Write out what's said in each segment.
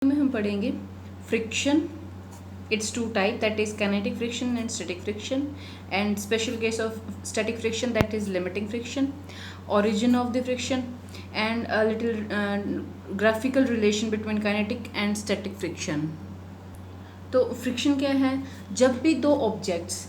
में हम पढ़ेंगे friction. It's two type, that is kinetic friction and static friction, and special case of static friction, that is limiting friction, origin of the friction, and a little graphical relation between kinetic and static friction. तो friction क्या है? जब भी दो objects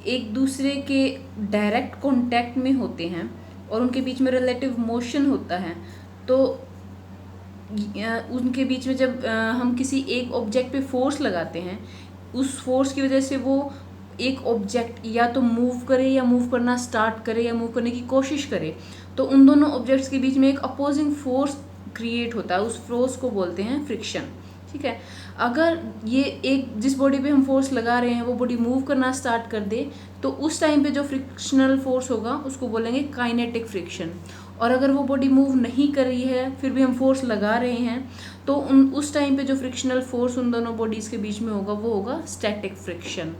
एक दूसरे के direct contact में होते हैं और उनके बीच में रिलेटिव मोशन होता है, तो उनके बीच में जब हम किसी एक ऑब्जेक्ट पे फोर्स लगाते हैं, उस फोर्स की वजह से वो एक ऑब्जेक्ट या तो मूव करे या मूव करना स्टार्ट करे या मूव करने की कोशिश करे, तो उन दोनों ऑब्जेक्ट्स के बीच में एक अपोजिंग फोर्स क्रिएट होता है. उस फोर्स को बोलते हैं फ्रिक्शन. ठीक है. अगर ये एक जिस बॉडी पे हम फोर्स लगा रहे हैं वो बॉडी मूव करना स्टार्ट कर दे, तो उस टाइम पे जो फ्रिक्शनल फोर्स होगा उसको बोलेंगे काइनेटिक फ्रिक्शन. और अगर वो बॉडी मूव नहीं कर रही है फिर भी हम फोर्स लगा रहे हैं, तो उस टाइम पे जो फ्रिक्शनल फोर्स उन दोनों बॉडीज़ के बीच में होगा वो होगा स्टैटिक फ्रिक्शन.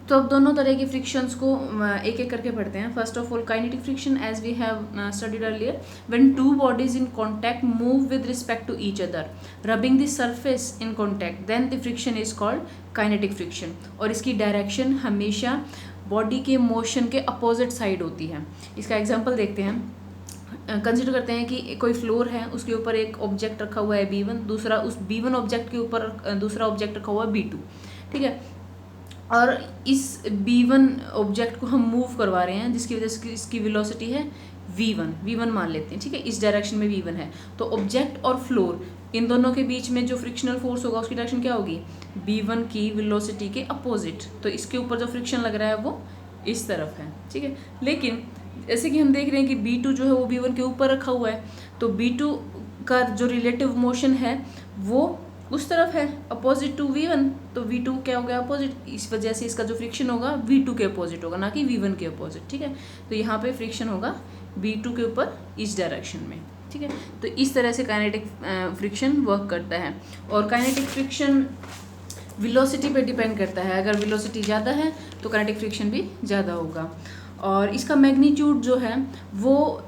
तो अब दोनों तरह के फ्रिक्शंस को एक एक करके पढ़ते हैं. First of all kinetic friction, as we have studied earlier, when two bodies in contact move with respect to each other rubbing the surface in contact, then the friction is called kinetic friction. और इसकी direction हमेशा body के motion के opposite side होती है. इसका example देखते हैं. कंसिडर करते हैं कि कोई फ्लोर है, उसके ऊपर एक ऑब्जेक्ट रखा हुआ है B1, दूसरा उस B1 ऑब्जेक्ट के ऊपर दूसरा ऑब्जेक्ट रखा हुआ है B2. ठीक है. और इस B1 ऑब्जेक्ट को हम मूव करवा रहे हैं जिसकी वजह से इसकी वेलोसिटी है V1 मान लेते हैं. ठीक है. इस डायरेक्शन में V1 है, तो ऑब्जेक्ट और फ्लोर इन दोनों के बीच में जो फ्रिक्शनल फोर्स होगा उसकी डायरेक्शन क्या होगी? B1 की वेलोसिटी के अपोजिट. तो इसके ऊपर जो फ्रिक्शन लग रहा है वो इस तरफ है. ठीक है. लेकिन जैसे कि हम देख रहे हैं कि B2 जो है वो B1 के ऊपर रखा हुआ है, तो B2 का जो रिलेटिव मोशन है वो उस तरफ है, अपोजिट टू V1. तो V2 क्या हो गया? अपोजिट. इस वजह से इसका जो फ्रिक्शन होगा V2 के अपोजिट होगा, ना कि V1 के अपोजिट. ठीक है. तो यहाँ पे फ्रिक्शन होगा B2 के ऊपर इस डायरेक्शन में. ठीक है. तो इस तरह से काइनेटिक फ्रिक्शन वर्क करता है. और काइनेटिक फ्रिक्शन वेलोसिटी पे डिपेंड करता है. अगर वेलोसिटी ज़्यादा है तो काइनेटिक फ्रिक्शन भी ज़्यादा होगा. और इसका मैग्नीट्यूड जो है वो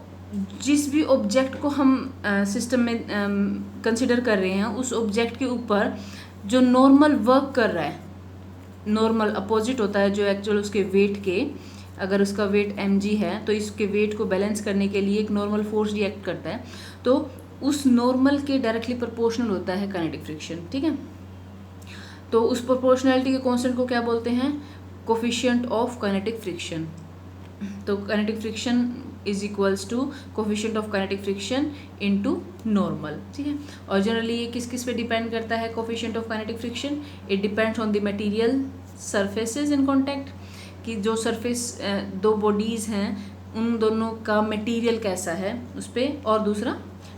जिस भी ऑब्जेक्ट को हम सिस्टम में कंसिडर कर रहे हैं उस ऑब्जेक्ट के ऊपर जो नॉर्मल वर्क कर रहा है, नॉर्मल अपोजिट होता है जो एक्चुअल उसके वेट के. अगर उसका वेट mg है तो इसके वेट को बैलेंस करने के लिए एक नॉर्मल फोर्स रिएक्ट करता है, तो उस नॉर्मल के डायरेक्टली प्रोपोर्शनल होता है काइनेटिक फ्रिक्शन. ठीक है. तो उस प्रोपोर्शनैलिटी के कांस्टेंट को क्या बोलते हैं? Coefficient of kinetic friction. तो kinetic friction is equals to coefficient of kinetic friction into normal. ठीक है. और जनरली ये किस किस पे डिपेंड करता है coefficient of kinetic friction? It depends on the material surfaces in contact, कि जो सरफेस दो बॉडीज़ हैं उन दोनों का मटेरियल कैसा है उस पर, और दूसरा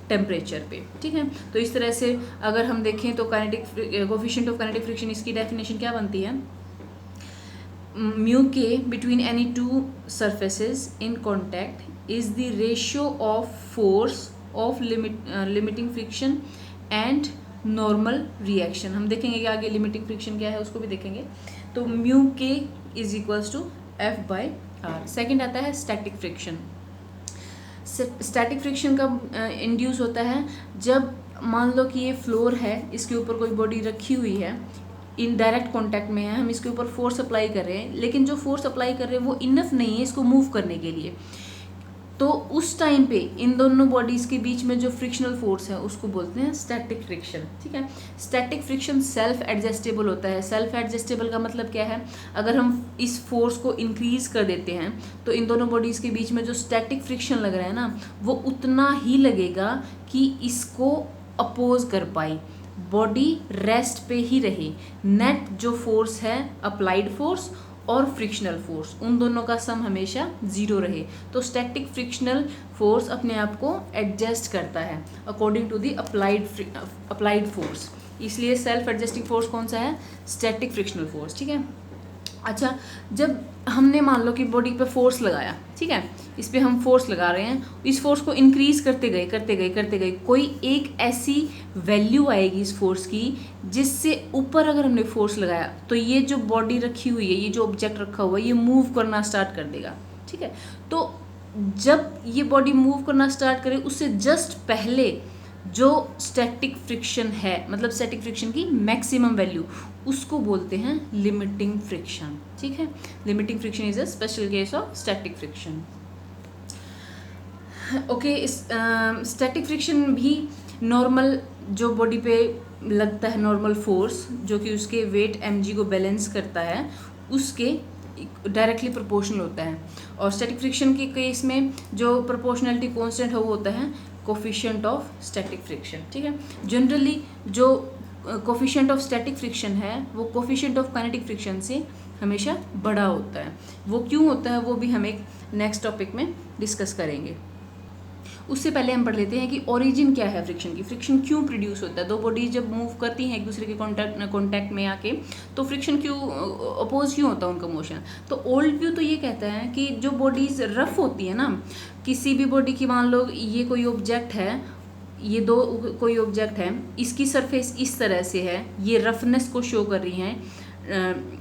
टेम्परेचर पे. ठीक है. तो इस तरह से अगर हम देखें तो kinetic coefficient of kinetic friction इसकी डेफिनेशन क्या बनती है? mu k between any two surfaces in contact is the ratio of force of limiting friction and normal reaction. हम देखेंगे कि आगे limiting friction क्या है उसको भी देखेंगे. तो mu k is equals to F/R. Second आता है static friction. स्टैटिक फ्रिक्शन कब इंड्यूस होता है? जब मान लो कि ये फ्लोर है, इसके ऊपर कोई बॉडी रखी हुई है, इन डायरेक्ट कांटेक्ट में है, हम इसके ऊपर फोर्स अप्लाई कर रहे हैं, लेकिन जो फोर्स अप्लाई कर रहे हैं वो इनफ नहीं है इसको मूव करने के लिए. तो उस टाइम पे इन दोनों बॉडीज़ के बीच में जो फ्रिक्शनल फोर्स है उसको बोलते हैं स्टैटिक फ्रिक्शन. ठीक है. स्टैटिक फ्रिक्शन सेल्फ एडजस्टेबल होता है. सेल्फ एडजस्टेबल का मतलब क्या है? अगर हम इस फोर्स को इंक्रीज कर देते हैं तो इन दोनों बॉडीज़ के बीच में जो स्टैटिक फ्रिक्शन लग रहा है ना वो उतना ही लगेगा कि इसको अपोज कर पाए, बॉडी रेस्ट पे ही रहे. नेट जो फोर्स है अप्लाइड फोर्स और फ्रिक्शनल फोर्स, उन दोनों का सम हमेशा जीरो रहे. तो स्टैटिक फ्रिक्शनल फोर्स अपने आप को एडजस्ट करता है according to the applied force. इसलिए सेल्फ एडजस्टिंग फोर्स कौन सा है? Static frictional force. ठीक है. अच्छा, जब हमने मान लो कि बॉडी पे फोर्स लगाया, ठीक है, इस पे हम फोर्स लगा रहे हैं, इस फोर्स को इंक्रीज करते गए, कोई एक ऐसी वैल्यू आएगी इस फोर्स की जिससे ऊपर अगर हमने फोर्स लगाया तो ये जो बॉडी रखी हुई है, ये जो ऑब्जेक्ट रखा हुआ है, ये मूव करना स्टार्ट कर देगा. ठीक है. तो जब ये बॉडी मूव करना स्टार्ट करे उससे जस्ट पहले जो स्टैटिक फ्रिक्शन है, मतलब स्टैटिक फ्रिक्शन की मैक्सिमम वैल्यू, उसको बोलते हैं लिमिटिंग फ्रिक्शन। ठीक है, limiting friction is a special case of static friction. Okay, इस स्टैटिक फ्रिक्शन भी नॉर्मल जो बॉडी पे लगता है नॉर्मल फोर्स, जो कि उसके वेट mg को बैलेंस करता है, उसके डायरेक्टली प्रोपोर्शनल होता है। और स्टैटिक फ्रिक्शन के केस में जो प्रोपोर्शनलिटी कांस्टेंट है वो होता है कोफिशिएंट ऑफ स्टैटिक फ्रिक्शन। ठीक है, जनरली जो कोफिशिएंट ऑफ स्टैटिक फ्रिक्शन है वो कोफिशिएंट ऑफ काइनेटिक फ्रिक्शन से हमेशा बड़ा होता है। वो क्यों होता है वो भी हम एक नेक्स्ट टॉपिक में डिस्कस करेंगे। उससे पहले हम पढ़ लेते हैं कि ओरिजिन क्या है फ्रिक्शन की, फ्रिक्शन क्यों प्रोड्यूस होता है। दो बॉडीज जब मूव करती हैं एक दूसरे के कॉन्टैक्ट में आके, तो फ्रिक्शन क्यों, अपोज क्यों होता है उनका मोशन। तो ओल्ड व्यू तो ये कहता है कि जो बॉडीज रफ होती है ना, किसी भी बॉडी की, मान लो ये कोई ऑब्जेक्ट है, ये दो कोई ऑब्जेक्ट है, इसकी सरफेस इस तरह से है, ये रफनेस को शो कर रही हैं,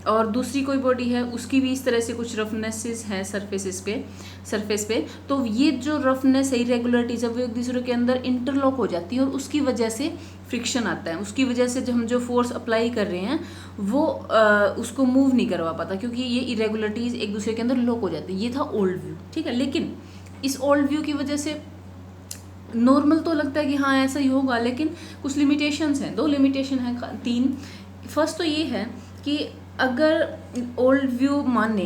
और दूसरी कोई बॉडी है उसकी भी इस तरह से कुछ रफनेसेस हैं सरफेस पे, तो ये जो रफनेस है, इरेगुलरिटीज है, वो एक दूसरे के अंदर इंटरलॉक हो जाती है और उसकी वजह से फ्रिक्शन आता है। उसकी वजह से हम जो फोर्स अप्लाई कर रहे हैं वो उसको मूव नहीं करवा पाता, क्योंकि ये इरेगुलरिटीज एक दूसरे के अंदर लॉक हो जाती है। ये था ओल्ड व्यू। ठीक है, लेकिन इस ओल्ड व्यू की वजह से नॉर्मल तो लगता है कि हाँ ऐसा ही होगा, लेकिन कुछ लिमिटेशंस हैं। 2 लिमिटेशन हैं, 3। फर्स्ट तो ये है कि अगर ओल्ड व्यू माने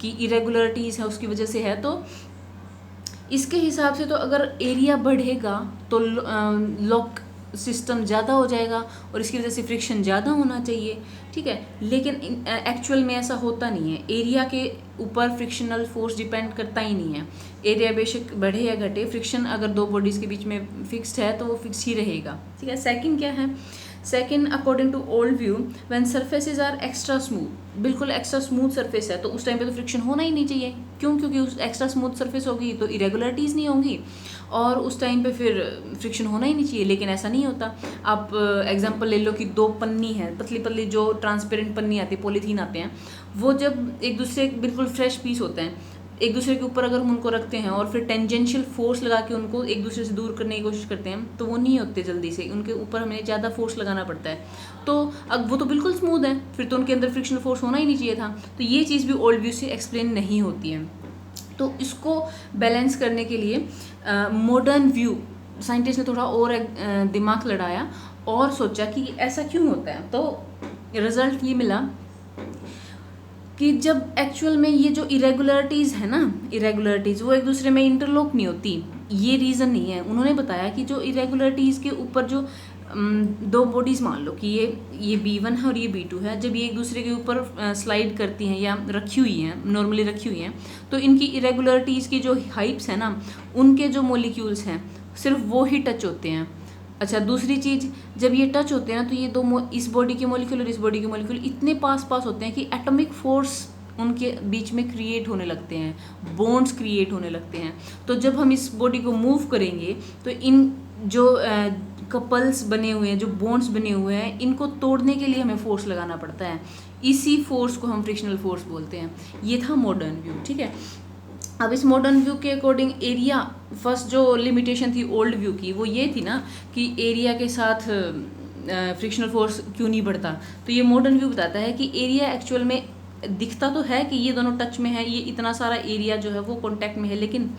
कि इरेगुलरिटीज़ है उसकी वजह से है, तो इसके हिसाब से तो अगर एरिया बढ़ेगा तो लॉक सिस्टम ज़्यादा हो जाएगा और इसकी वजह से फ्रिक्शन ज़्यादा होना चाहिए। ठीक है, लेकिन एक्चुअल में ऐसा होता नहीं है। एरिया के ऊपर फ्रिक्शनल फोर्स डिपेंड करता ही नहीं है। एरिया बेशक बढ़े या घटे, फ्रिक्शन अगर दो बॉडीज़ के बीच में फिक्स्ड है तो वो फिक्स ही रहेगा। ठीक है, सेकंड क्या है, second according to old view, when surfaces are extra smooth, बिल्कुल एक्स्ट्रा स्मूथ सरफेस है तो उस टाइम पे तो फ्रिक्शन होना ही नहीं चाहिए। क्यों? क्योंकि उस एक्स्ट्रा स्मूथ सरफेस होगी तो इरेगुलरिटीज़ नहीं होंगी और उस टाइम पे फिर फ्रिक्शन होना ही नहीं चाहिए। लेकिन ऐसा नहीं होता। आप एग्जांपल ले लो कि 2 पन्नी है, पतली पतली जो ट्रांसपेरेंट पन्नी आती है, पॉलीथीन आते हैं, वो जब एक दूसरे बिल्कुल फ्रेश पीस होते हैं, एक दूसरे के ऊपर अगर हम उनको रखते हैं और फिर टेंजेंशियल फोर्स लगा के उनको एक दूसरे से दूर करने की कोशिश करते हैं तो वो नहीं होते जल्दी से, उनके ऊपर हमें ज़्यादा फोर्स लगाना पड़ता है। तो अब वो तो बिल्कुल स्मूथ है, फिर तो उनके अंदर फ्रिक्शनल फोर्स होना ही नहीं चाहिए था। तो ये चीज़ भी ओल्ड व्यू से एक्सप्लेन नहीं होती है। तो इसको बैलेंस करने के लिए मॉडर्न व्यू साइंटिस्ट ने थोड़ा और दिमाग लड़ाया और सोचा कि ऐसा क्यों होता है। तो रिजल्ट ये मिला कि जब एक्चुअल में ये जो इरेगुलरिटीज़ है ना, इरेगुलरिटीज़ वो एक दूसरे में इंटरलॉक नहीं होती, ये रीज़न नहीं है। उन्होंने बताया कि जो इरेगुलरिटीज़ के ऊपर जो 2 बॉडीज़, मान लो कि ये B1 है और ये B2 है, जब ये एक दूसरे के ऊपर स्लाइड करती हैं या रखी हुई हैं, नॉर्मली रखी हुई हैं, तो इनकी इरेगुलरिटीज़ की जो हाइप्स हैं ना, उनके जो मॉलिक्यूल्स हैं सिर्फ वो ही टच होते हैं। अच्छा, दूसरी चीज़, जब ये टच होते हैं ना तो ये 2 इस बॉडी के मॉलिक्यूल और इस बॉडी के मॉलिक्यूल इतने पास होते हैं कि एटॉमिक फोर्स उनके बीच में क्रिएट होने लगते हैं, बॉन्ड्स क्रिएट होने लगते हैं। तो जब हम इस बॉडी को मूव करेंगे तो इन जो कपल्स बने हुए हैं, जो बॉन्ड्स बने हुए हैं, इनको तोड़ने के लिए हमें फोर्स लगाना पड़ता है। इसी फोर्स को हम फ्रिक्शनल फोर्स बोलते हैं। ये था मॉडर्न व्यू। ठीक है, अब इस मॉडर्न व्यू के अकॉर्डिंग एरिया, फर्स्ट जो लिमिटेशन थी ओल्ड व्यू की वो ये थी ना कि एरिया के साथ फ्रिक्शनल फोर्स क्यों नहीं बढ़ता। तो ये मॉडर्न व्यू बताता है कि एरिया एक्चुअल में दिखता तो है कि ये दोनों टच में है, ये इतना सारा एरिया जो है वो कॉन्टैक्ट में है, लेकिन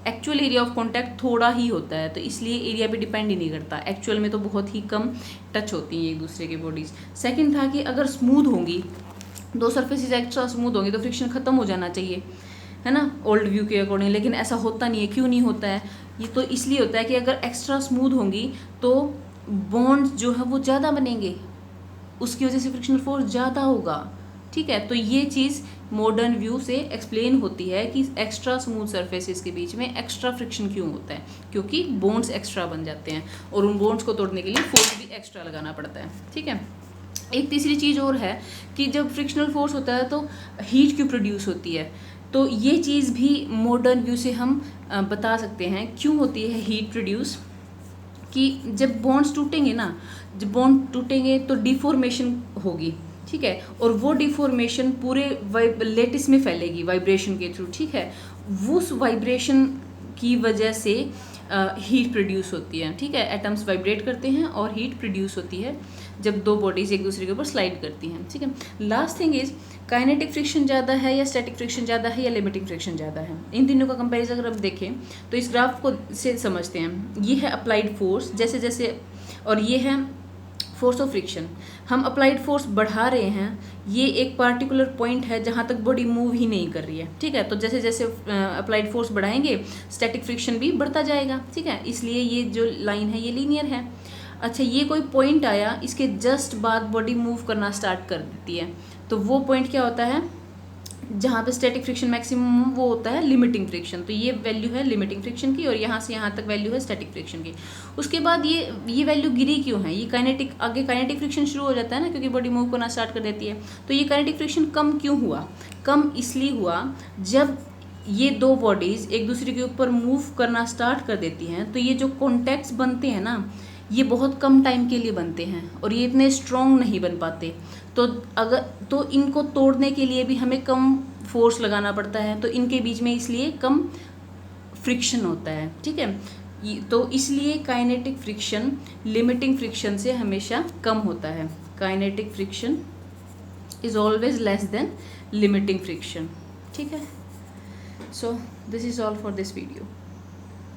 एक्चुअल एरिया ऑफ कॉन्टैक्ट थोड़ा ही होता है। तो इसलिए एरिया पे डिपेंड ही नहीं करता। एक्चुअल में तो बहुत ही कम टच होती हैं एक दूसरे की बॉडीज़। सेकेंड था कि अगर स्मूथ होंगी, 2 सर्फेसिस एक्स्ट्रा स्मूथ होंगी तो फ्रिक्शन ख़त्म हो जाना चाहिए, है ना, ओल्ड व्यू के अकॉर्डिंग। लेकिन ऐसा होता नहीं है। क्यों नहीं होता है? ये तो इसलिए होता है कि अगर एक्स्ट्रा स्मूथ होंगी तो बॉन्ड्स जो है वो ज़्यादा बनेंगे, उसकी वजह से फ्रिक्शनल फोर्स ज़्यादा होगा। ठीक है, तो ये चीज़ मॉडर्न व्यू से एक्सप्लेन होती है कि एक्स्ट्रा स्मूथ सरफेसेस के बीच में एक्स्ट्रा फ्रिक्शन क्यों होता है, क्योंकि बॉन्ड्स एक्स्ट्रा बन जाते हैं और उन बॉन्ड्स को तोड़ने के लिए फोर्स भी एक्स्ट्रा लगाना पड़ता है। ठीक है, एक तीसरी चीज़ और है कि जब फ्रिक्शनल फोर्स होता है तो हीट क्यों प्रोड्यूस होती है। तो ये चीज़ भी मॉडर्न व्यू से हम बता सकते हैं क्यों होती है हीट प्रोड्यूस। कि जब बॉन्ड्स टूटेंगे ना, जब बॉन्ड टूटेंगे तो डिफॉर्मेशन होगी। ठीक है, और वो डिफॉर्मेशन पूरे लेटिस में फैलेगी वाइब्रेशन के थ्रू। ठीक है, उस वाइब्रेशन की वजह से हीट प्रोड्यूस होती है, ठीक है। एटम्स वाइब्रेट करते हैं और हीट प्रोड्यूस होती है जब दो बॉडीज एक दूसरे के ऊपर स्लाइड करती हैं, ठीक है। Last thing is kinetic friction ज़्यादा है या स्टैटिक फ्रिक्शन ज़्यादा है या लिमिटिंग फ्रिक्शन ज़्यादा है। इन तीनों का कंपैरिजन अगर हम देखें तो इस ग्राफ को से समझते हैं। ये है अप्लाइड फोर्स जैसे जैसे, और ये है फोर्स ऑफ फ्रिक्शन। हम अप्लाइड फोर्स बढ़ा रहे हैं, ये एक पार्टिकुलर पॉइंट है जहाँ तक बॉडी मूव ही नहीं कर रही है, ठीक है। तो जैसे जैसे अप्लाइड फोर्स बढ़ाएंगे स्टैटिक फ्रिक्शन भी बढ़ता जाएगा, ठीक है। इसलिए ये जो लाइन है ये लीनियर है। अच्छा, ये कोई पॉइंट आया, इसके जस्ट बाद बॉडी मूव करना स्टार्ट कर देती है, तो वो पॉइंट क्या होता है जहाँ पे स्टैटिक फ्रिक्शन मैक्सिमम, वो होता है लिमिटिंग फ्रिक्शन। तो ये वैल्यू है लिमिटिंग फ्रिक्शन की और यहाँ से यहाँ तक वैल्यू है स्टैटिक फ्रिक्शन की। उसके बाद ये वैल्यू गिरी क्यों है? ये काइनेटिक, आगे काइनेटिक फ्रिक्शन शुरू हो जाता है ना, क्योंकि बॉडी मूव करना स्टार्ट कर देती है। तो ये काइनेटिक फ्रिक्शन कम क्यों हुआ? कम इसलिए हुआ जब ये दो बॉडीज़ एक दूसरे के ऊपर मूव करना स्टार्ट कर देती हैं, तो ये जो कॉन्टैक्ट्स बनते हैं ना, ये बहुत कम टाइम के लिए बनते हैं और ये इतने स्ट्रॉन्ग नहीं बन पाते। तो इनको तोड़ने के लिए भी हमें कम फोर्स लगाना पड़ता है, तो इनके बीच में इसलिए कम फ्रिक्शन होता है, ठीक है। तो इसलिए काइनेटिक फ्रिक्शन लिमिटिंग फ्रिक्शन से हमेशा कम होता है। Kinetic friction is always less than limiting friction, ठीक है। So this is all for this video.